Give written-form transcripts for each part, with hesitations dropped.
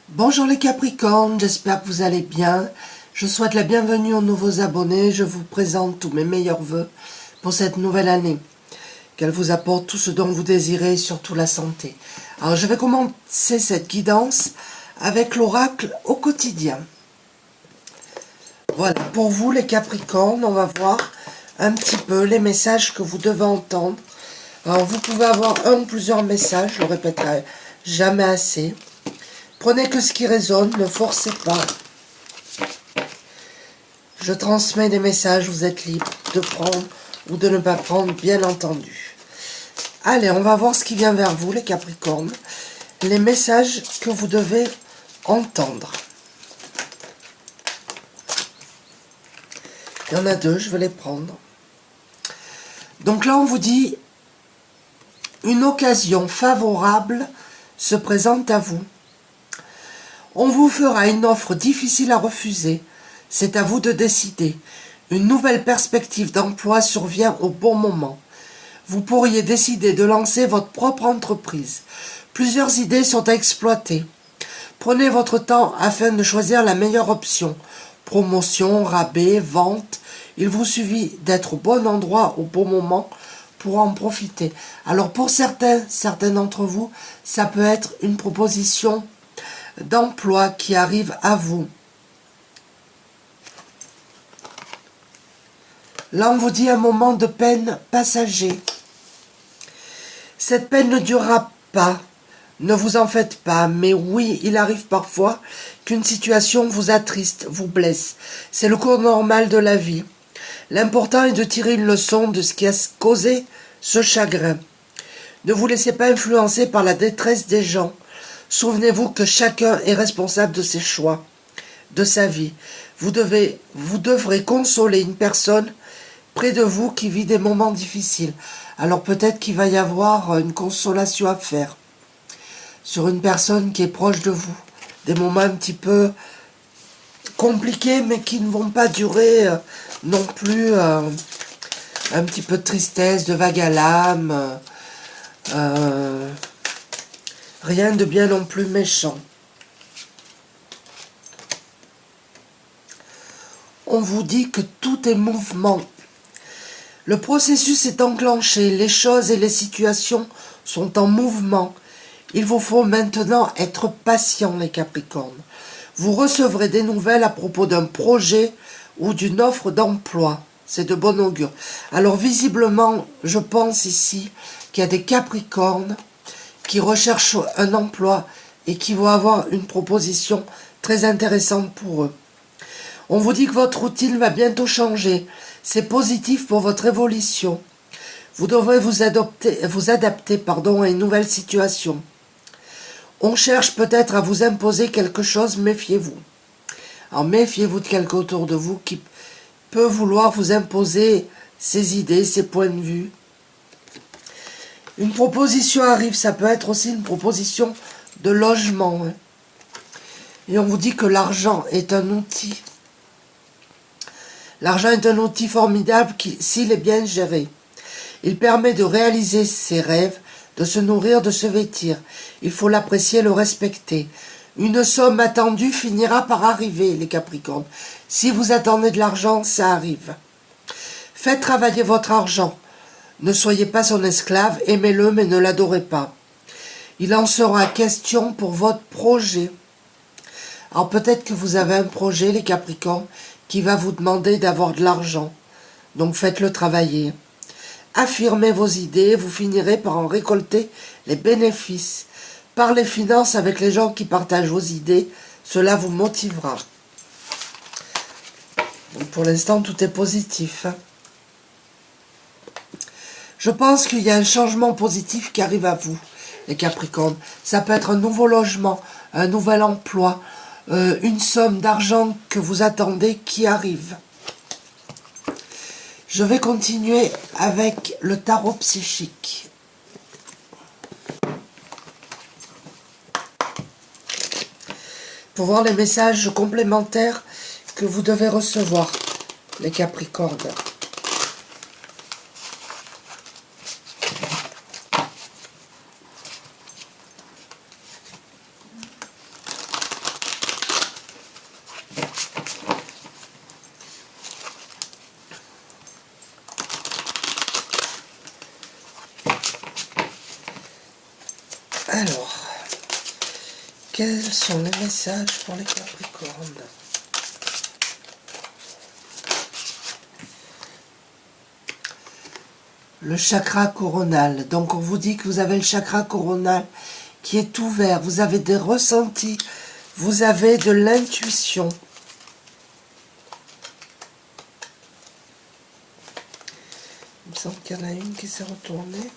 Bonjour les Capricornes, j'espère que vous allez bien. Je souhaite la bienvenue aux nouveaux abonnés. Je vous présente tous mes meilleurs vœux pour cette nouvelle année. Qu'elle vous apporte tout ce dont vous désirez et surtout la santé. Alors je vais commencer cette guidance avec l'oracle au quotidien. Voilà, pour vous les Capricornes, on va voir un petit peu les messages que vous devez entendre. Alors vous pouvez avoir un ou plusieurs messages, je le répéterai jamais assez. Prenez que ce qui résonne, ne forcez pas. Je transmets des messages, vous êtes libre de prendre ou de ne pas prendre, bien entendu. Allez, on va voir ce qui vient vers vous, les Capricornes. Les messages que vous devez entendre. Il y en a deux, je vais les prendre. Donc là, on vous dit, une occasion favorable se présente à vous. On vous fera une offre difficile à refuser. C'est à vous de décider. Une nouvelle perspective d'emploi survient au bon moment. Vous pourriez décider de lancer votre propre entreprise. Plusieurs idées sont à exploiter. Prenez votre temps afin de choisir la meilleure option. Promotion, rabais, vente. Il vous suffit d'être au bon endroit au bon moment pour en profiter. Alors pour certains d'entre vous, ça peut être une proposition d'emploi qui arrive à vous. Là, on vous dit un moment de peine passager. Cette peine ne durera pas. Ne vous en faites pas. Mais oui, il arrive parfois qu'une situation vous attriste, vous blesse. C'est le cours normal de la vie. L'important est de tirer une leçon de ce qui a causé ce chagrin. Ne vous laissez pas influencer par la détresse des gens. Souvenez-vous que chacun est responsable de ses choix, de sa vie. Vous devrez consoler une personne près de vous qui vit des moments difficiles. Alors peut-être qu'il va y avoir une consolation à faire sur une personne qui est proche de vous. Des moments un petit peu compliqués, mais qui ne vont pas durer non plus. Un petit peu de tristesse, de vague à l'âme. Rien de bien non plus méchant. On vous dit que tout est mouvement. Le processus est enclenché, les choses et les situations sont en mouvement. Il vous faut maintenant être patient, les Capricornes. Vous recevrez des nouvelles à propos d'un projet ou d'une offre d'emploi. C'est de bon augure. Alors visiblement, je pense ici qu'il y a des Capricornes qui recherchent un emploi et qui vont avoir une proposition très intéressante pour eux. On vous dit que votre routine va bientôt changer. C'est positif pour votre évolution. Vous devrez vous adapter à une nouvelle situation. On cherche peut-être à vous imposer quelque chose, méfiez-vous. Alors méfiez-vous de quelqu'un autour de vous qui peut vouloir vous imposer ses idées, ses points de vue. Une proposition arrive, ça peut être aussi une proposition de logement. Et on vous dit que l'argent est un outil. L'argent est un outil formidable s'il est bien géré. Il permet de réaliser ses rêves, de se nourrir, de se vêtir. Il faut l'apprécier, le respecter. Une somme attendue finira par arriver, les Capricornes. Si vous attendez de l'argent, ça arrive. Faites travailler votre argent. Ne soyez pas son esclave, aimez-le mais ne l'adorez pas. Il en sera question pour votre projet. Alors peut-être que vous avez un projet, les Capricornes, qui va vous demander d'avoir de l'argent. Donc faites-le travailler. Affirmez vos idées, vous finirez par en récolter les bénéfices. Parlez finances avec les gens qui partagent vos idées, cela vous motivera. Donc pour l'instant, tout est positif. Je pense qu'il y a un changement positif qui arrive à vous, les Capricornes. Ça peut être un nouveau logement, un nouvel emploi, une somme d'argent que vous attendez qui arrive. Je vais continuer avec le tarot psychique. Pour voir les messages complémentaires que vous devez recevoir, les Capricornes. Quels sont les messages pour les Capricornes? Le chakra coronal. Donc on vous dit que vous avez le chakra coronal qui est ouvert. Vous avez des ressentis. Vous avez de l'intuition. Il me semble qu'il y en a une qui s'est retournée.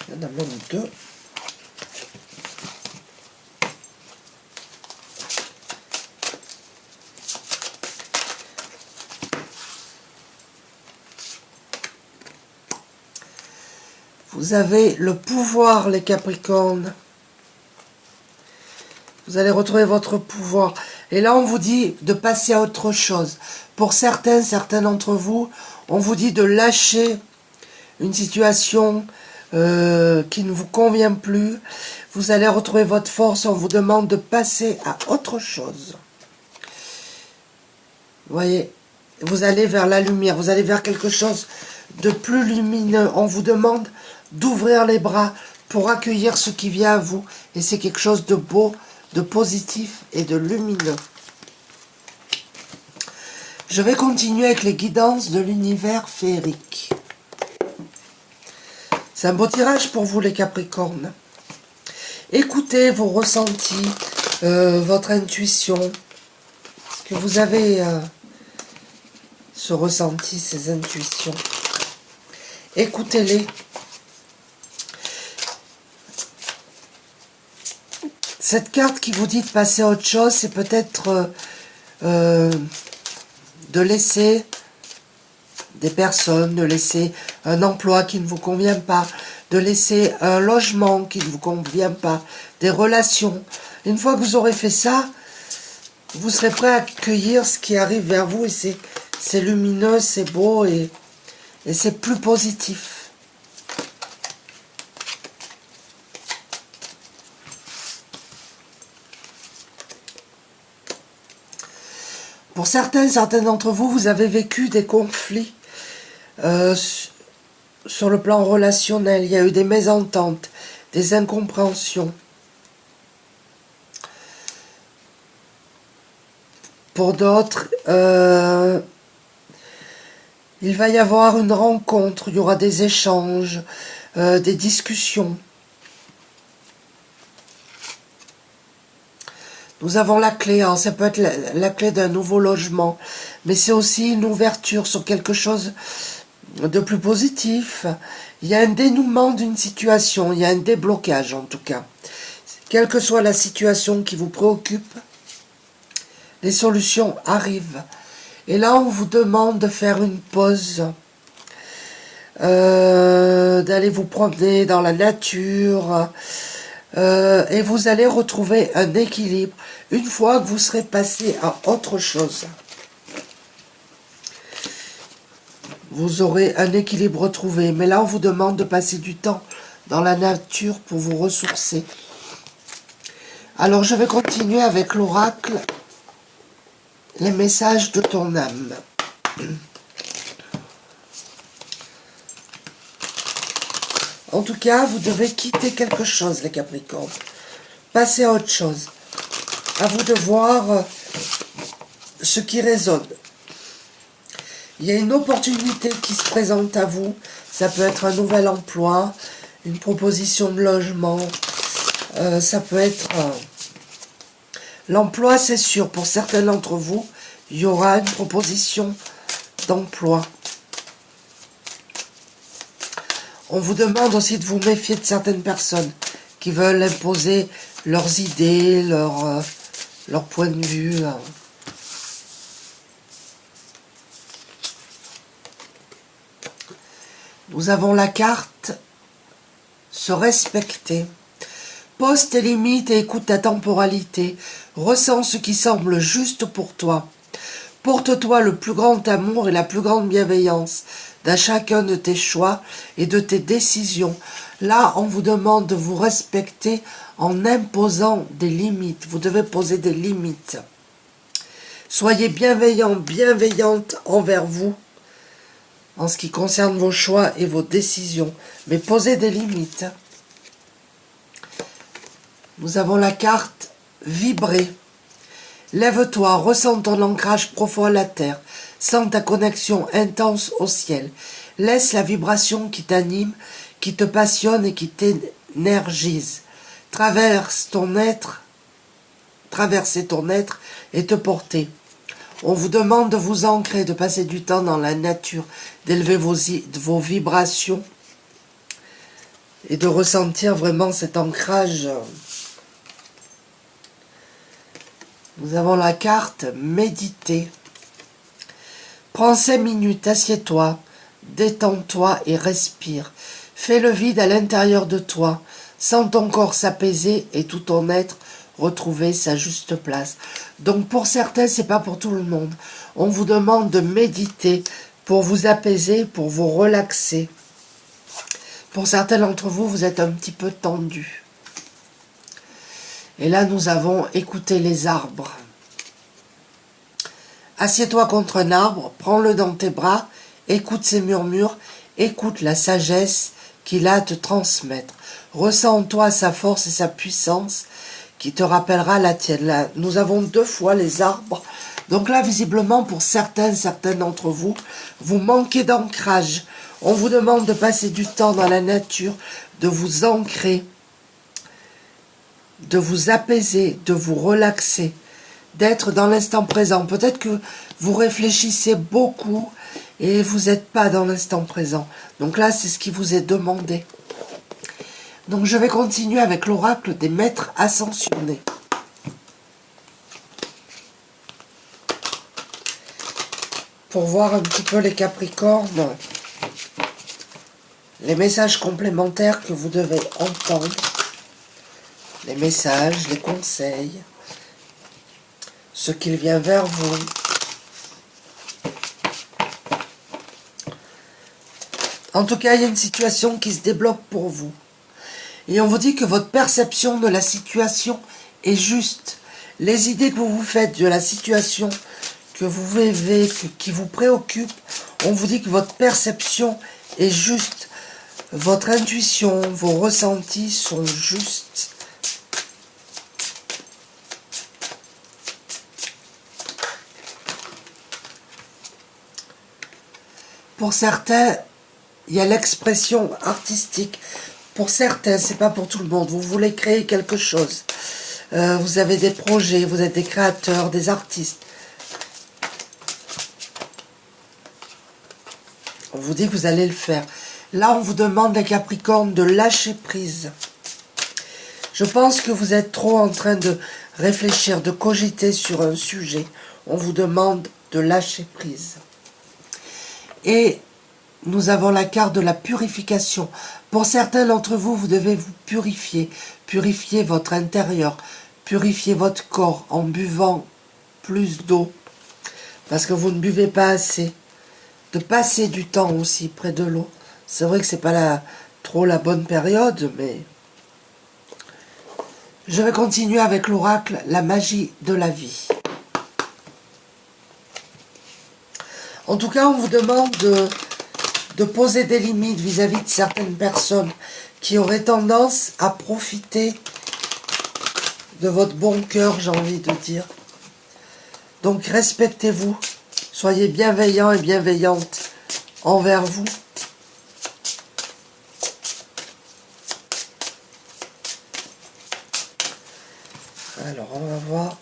Il y en a même deux. Vous avez le pouvoir, les Capricornes. Vous allez retrouver votre pouvoir. Et là, on vous dit de passer à autre chose. Pour certains d'entre vous, on vous dit de lâcher une situation qui ne vous convient plus. Vous allez retrouver votre force. On vous demande de passer à autre chose. Vous voyez, vous allez vers la lumière. Vous allez vers quelque chose de plus lumineux. On vous demande d'ouvrir les bras pour accueillir ce qui vient à vous. Et c'est quelque chose de beau, de positif et de lumineux. Je vais continuer avec les guidances de l'univers féerique. C'est un beau tirage pour vous, les Capricornes. Écoutez vos ressentis, votre intuition. Est-ce que vous avez ce ressenti, ces intuitions? Écoutez-les. Cette carte qui vous dit de passer à autre chose, c'est peut-être de laisser des personnes, de laisser un emploi qui ne vous convient pas, de laisser un logement qui ne vous convient pas, des relations. Une fois que vous aurez fait ça, vous serez prêt à accueillir ce qui arrive vers vous et c'est lumineux, c'est beau et c'est plus positif. Pour certains d'entre vous, vous avez vécu des conflits sur le plan relationnel. Il y a eu des mésententes, des incompréhensions. Pour d'autres, il va y avoir une rencontre, il y aura des échanges, des discussions. Nous avons la clé, hein, ça peut être la clé d'un nouveau logement, mais c'est aussi une ouverture sur quelque chose de plus positif. Il y a un dénouement d'une situation, il y a un déblocage en tout cas. Quelle que soit la situation qui vous préoccupe, les solutions arrivent. Et là, on vous demande de faire une pause, d'aller vous promener dans la nature, et vous allez retrouver un équilibre une fois que vous serez passé à autre chose. Vous aurez un équilibre retrouvé, mais là on vous demande de passer du temps dans la nature pour vous ressourcer. Alors je vais continuer avec l'oracle, les messages de ton âme. En tout cas, vous devez quitter quelque chose, les Capricornes. Passez à autre chose. À vous de voir ce qui résonne. Il y a une opportunité qui se présente à vous. Ça peut être un nouvel emploi, une proposition de logement. Ça peut être... L'emploi, c'est sûr. Pour certains d'entre vous, il y aura une proposition d'emploi. On vous demande aussi de vous méfier de certaines personnes qui veulent imposer leurs idées, leur point de vue. Nous avons la carte se respecter. Pose tes limites et écoute ta temporalité. Ressens ce qui semble juste pour toi. Porte-toi le plus grand amour et la plus grande bienveillance dans chacun de tes choix et de tes décisions. Là, on vous demande de vous respecter en imposant des limites. Vous devez poser des limites. Soyez bienveillants, bienveillantes envers vous en ce qui concerne vos choix et vos décisions. Mais posez des limites. Nous avons la carte vibrer. Lève-toi, ressens ton ancrage profond à la terre, sens ta connexion intense au ciel. Laisse la vibration qui t'anime, qui te passionne et qui t'énergise. Traverser ton être et te porter. On vous demande de vous ancrer, de passer du temps dans la nature, d'élever vos vibrations et de ressentir vraiment cet ancrage. Nous avons la carte méditer. Prends 5 minutes, assieds-toi, détends-toi et respire. Fais le vide à l'intérieur de toi. Sens ton corps s'apaiser et tout ton être retrouver sa juste place. Donc pour certains, c'est pas pour tout le monde. On vous demande de méditer pour vous apaiser, pour vous relaxer. Pour certains d'entre vous, vous êtes un petit peu tendus. Et là, nous avons écouté les arbres. Assieds-toi contre un arbre, prends-le dans tes bras, écoute ses murmures, écoute la sagesse qu'il a à te transmettre. Ressens en toi sa force et sa puissance qui te rappellera la tienne. Là, nous avons 2 fois les arbres. Donc là, visiblement, pour certains d'entre vous, vous manquez d'ancrage. On vous demande de passer du temps dans la nature, de vous ancrer, de vous apaiser, de vous relaxer, d'être dans l'instant présent. Peut-être que vous réfléchissez beaucoup et vous n'êtes pas dans l'instant présent. Donc là, c'est ce qui vous est demandé. Donc je vais continuer avec l'oracle des maîtres ascensionnés. Pour voir un petit peu les Capricornes, les messages complémentaires que vous devez entendre, les messages, les conseils, ce qu'il vient vers vous. En tout cas, il y a une situation qui se débloque pour vous. Et on vous dit que votre perception de la situation est juste. Les idées que vous vous faites de la situation que vous vivez, qui vous préoccupe, on vous dit que votre perception est juste. Votre intuition, vos ressentis sont justes. Pour certains, il y a l'expression artistique. Pour certains, c'est pas pour tout le monde. Vous voulez créer quelque chose. Vous avez des projets, vous êtes des créateurs, des artistes. On vous dit que vous allez le faire. Là, on vous demande, les Capricornes, de lâcher prise. Je pense que vous êtes trop en train de réfléchir, de cogiter sur un sujet. On vous demande de lâcher prise. Et nous avons la carte de la purification. Pour certains d'entre vous, vous devez vous purifier. Purifier votre intérieur. Purifier votre corps en buvant plus d'eau. Parce que vous ne buvez pas assez. De passer du temps aussi près de l'eau. C'est vrai que c'est pas trop la bonne période, mais... Je vais continuer avec l'oracle, la magie de la vie. En tout cas, on vous demande de poser des limites vis-à-vis de certaines personnes qui auraient tendance à profiter de votre bon cœur, j'ai envie de dire. Donc respectez-vous, soyez bienveillants et bienveillantes envers vous. Alors, on va voir.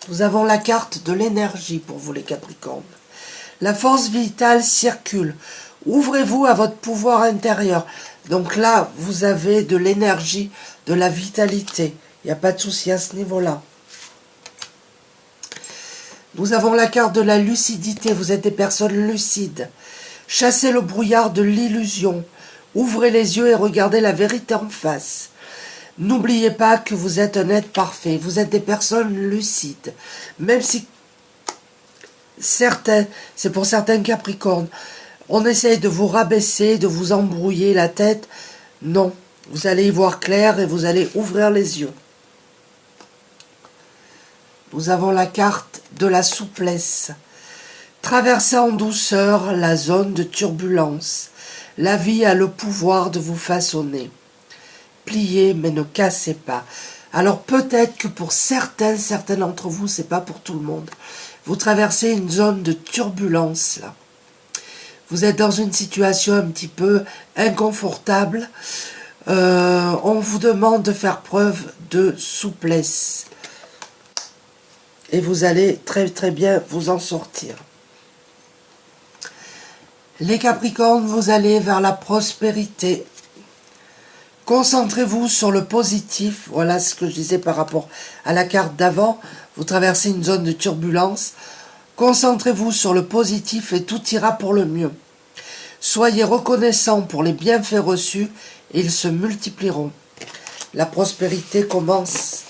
Nous avons la carte de l'énergie pour vous, les Capricornes. La force vitale circule. Ouvrez-vous à votre pouvoir intérieur. Donc là, vous avez de l'énergie, de la vitalité. Il n'y a pas de souci à ce niveau-là. Nous avons la carte de la lucidité. Vous êtes des personnes lucides. Chassez le brouillard de l'illusion. Ouvrez les yeux et regardez la vérité en face. N'oubliez pas que vous êtes un être parfait. Vous êtes des personnes lucides. Même si c'est pour certains Capricornes, on essaye de vous rabaisser, de vous embrouiller la tête. Non, vous allez y voir clair et vous allez ouvrir les yeux. Nous avons la carte de la souplesse. Traversez en douceur la zone de turbulence. La vie a le pouvoir de vous façonner. pliez, mais ne cassez pas. Alors peut-être que pour certains d'entre vous, c'est pas pour tout le monde. Vous traversez une zone de turbulence, là. Vous êtes dans une situation un petit peu inconfortable. On vous demande de faire preuve de souplesse. Et vous allez très très bien vous en sortir. Les Capricornes, vous allez vers la prospérité. Concentrez-vous sur le positif. Voilà ce que je disais par rapport à la carte d'avant. Vous traversez une zone de turbulence. Concentrez-vous sur le positif et tout ira pour le mieux. Soyez reconnaissants pour les bienfaits reçus et ils se multiplieront. La prospérité commence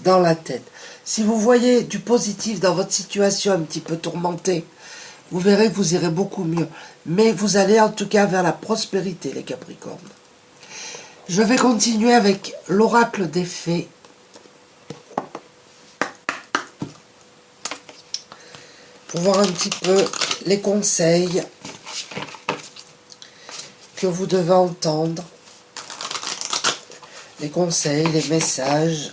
dans la tête. Si vous voyez du positif dans votre situation un petit peu tourmentée, vous verrez que vous irez beaucoup mieux. Mais vous allez en tout cas vers la prospérité, les Capricornes. Je vais continuer avec l'oracle des fées. Pour voir un petit peu les conseils que vous devez entendre. Les conseils, les messages.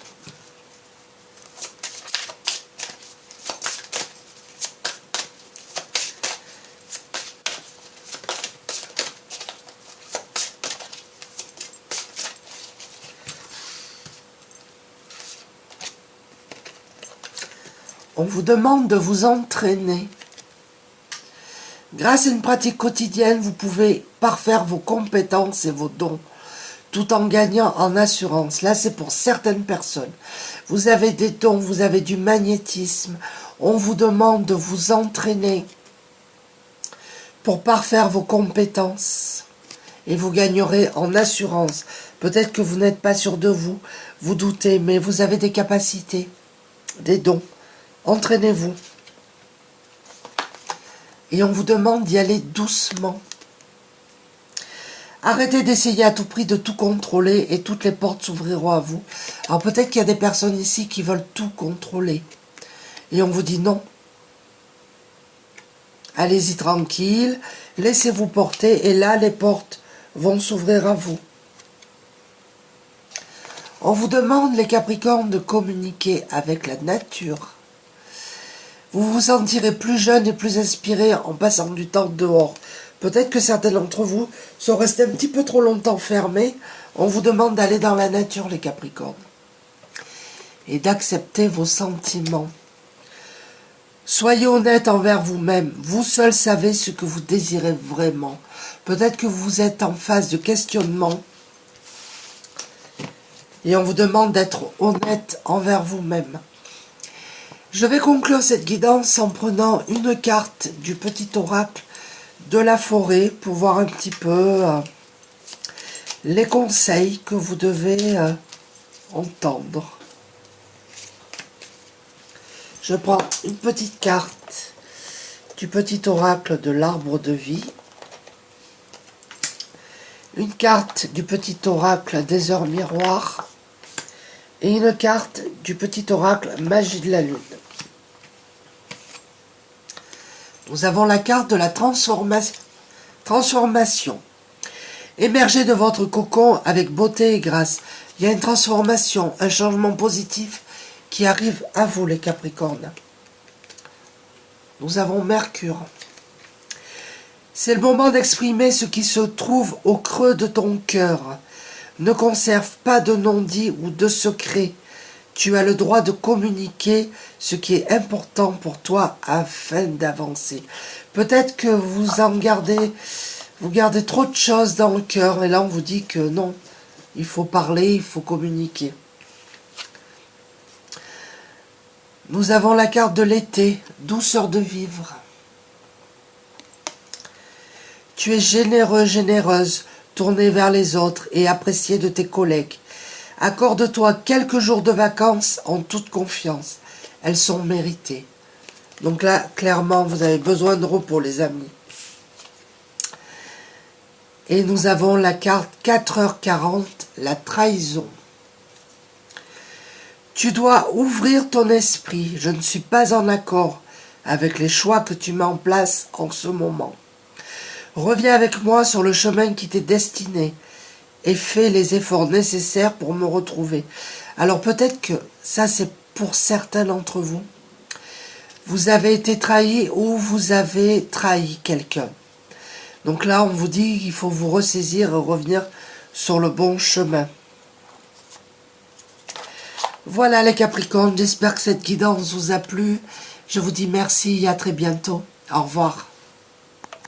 On vous demande de vous entraîner. Grâce à une pratique quotidienne, vous pouvez parfaire vos compétences et vos dons, tout en gagnant en assurance. Là, c'est pour certaines personnes. Vous avez des dons, vous avez du magnétisme. On vous demande de vous entraîner pour parfaire vos compétences. Et vous gagnerez en assurance. Peut-être que vous n'êtes pas sûr de vous, vous doutez, mais vous avez des capacités, des dons. Entraînez-vous. Et on vous demande d'y aller doucement. Arrêtez d'essayer à tout prix de tout contrôler et toutes les portes s'ouvriront à vous. Alors peut-être qu'il y a des personnes ici qui veulent tout contrôler. Et on vous dit non. Allez-y tranquille, laissez-vous porter et là les portes vont s'ouvrir à vous. On vous demande, les Capricornes, de communiquer avec la nature. Vous vous sentirez plus jeune et plus inspiré en passant du temps dehors. Peut-être que certains d'entre vous sont restés un petit peu trop longtemps fermés. On vous demande d'aller dans la nature, les Capricornes. Et d'accepter vos sentiments. Soyez honnête envers vous-même. Vous seul savez ce que vous désirez vraiment. Peut-être que vous êtes en phase de questionnement. Et on vous demande d'être honnête envers vous-même. Je vais conclure cette guidance en prenant une carte du petit oracle de la forêt pour voir un petit peu les conseils que vous devez entendre. Je prends une petite carte du petit oracle de l'arbre de vie, une carte du petit oracle des heures miroirs et une carte du petit oracle magie de la lune. Nous avons la carte de la transformation. Émergez de votre cocon avec beauté et grâce. Il y a une transformation, un changement positif qui arrive à vous, les Capricornes. Nous avons Mercure. C'est le moment d'exprimer ce qui se trouve au creux de ton cœur. Ne conserve pas de non-dit ou de secret. Tu as le droit de communiquer ce qui est important pour toi afin d'avancer. Peut-être que vous gardez trop de choses dans le cœur et là on vous dit que non, il faut parler, il faut communiquer. Nous avons la carte de l'été, douceur de vivre. Tu es généreux, généreuse, tourné vers les autres et apprécié de tes collègues. Accorde-toi quelques jours de vacances en toute confiance. Elles sont méritées. Donc là, clairement, vous avez besoin de repos, les amis. Et nous avons la carte 4h40, la trahison. Tu dois ouvrir ton esprit. Je ne suis pas en accord avec les choix que tu mets en place en ce moment. Reviens avec moi sur le chemin qui t'est destiné et fait les efforts nécessaires pour me retrouver. Alors peut-être que ça c'est pour certains d'entre vous. Vous avez été trahi ou vous avez trahi quelqu'un. Donc là on vous dit qu'il faut vous ressaisir et revenir sur le bon chemin. Voilà les Capricornes, j'espère que cette guidance vous a plu. Je vous dis merci et à très bientôt. Au revoir.